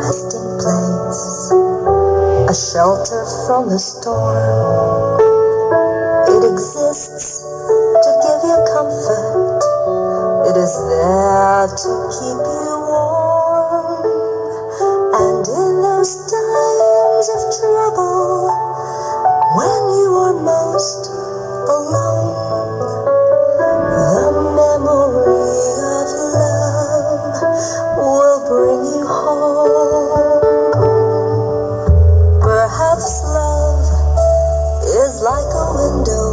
resting place, a shelter from the storm. It exists to give you comfort. It is there to keep you warm. And in those times of trouble, when you are most alone, the memory of love will bring you home. Perhaps love is like a window,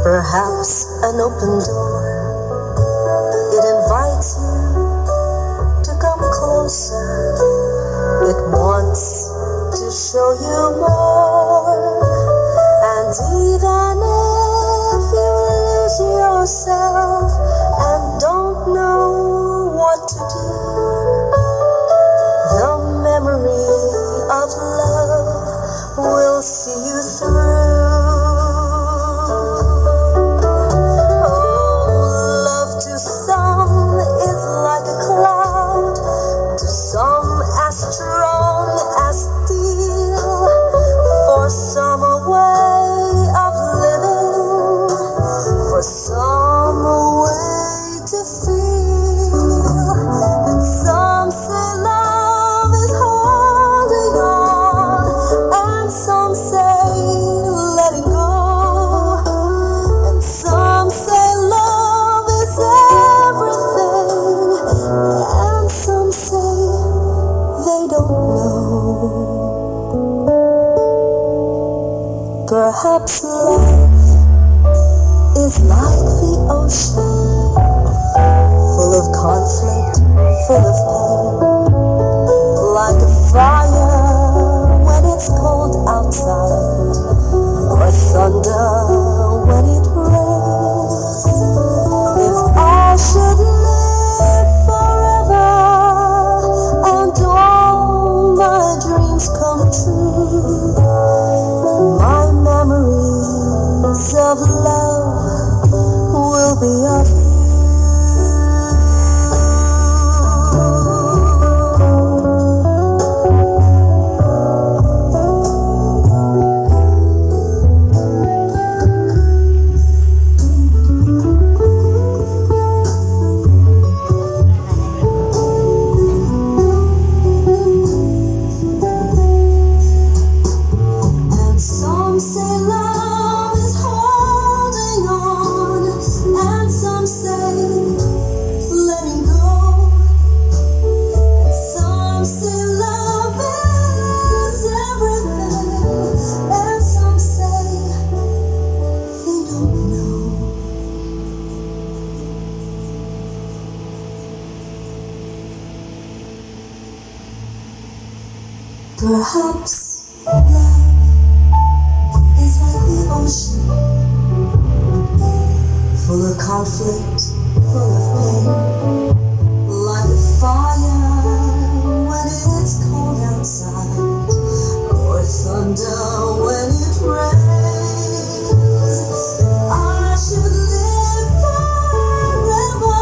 perhaps an open door. It invites you to come closer. It wants to show you more. And even if you lose yourself and don't know what to do, the memory of love will see you through. Oh, love to some is like a cloud, to some as strong as steel, for some a way of living, for some a way to feel. And some say love is holding on, and some say letting go, and some say love is everything, and some say they don't know. Perhaps love is like the ocean, full of conflict, full of pain, like a fire when it's cold outside, or thunder when it rains. If I should live forever and all my dreams come true, my memories of love will be of you. And some say love is holding on, and some say letting go, and some say love is everything, and some say they don't know. Perhaps love is like the ocean, full of conflict, full of pain, like a fire when it's cold outside, or thunder when it rains. If I should live forever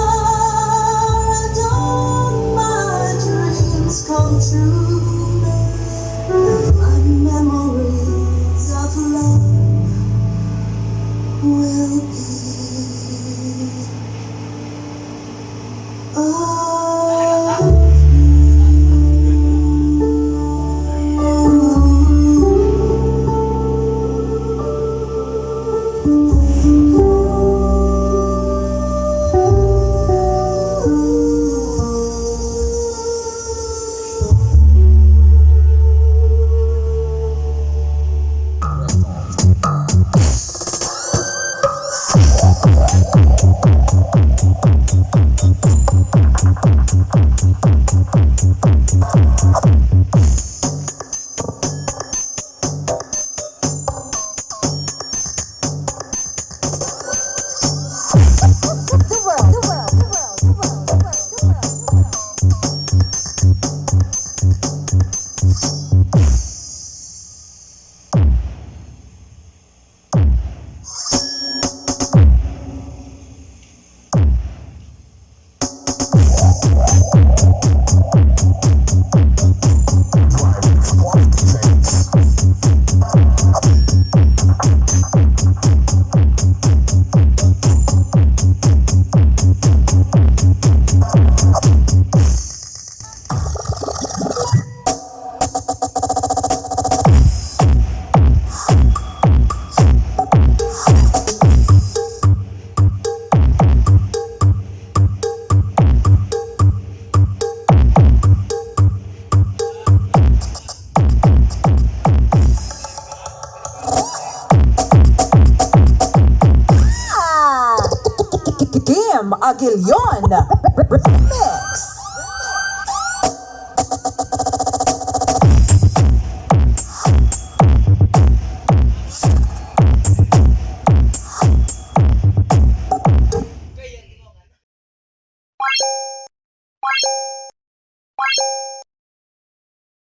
and all my dreams come true, my memories of love will be of you. Reem Aguilion.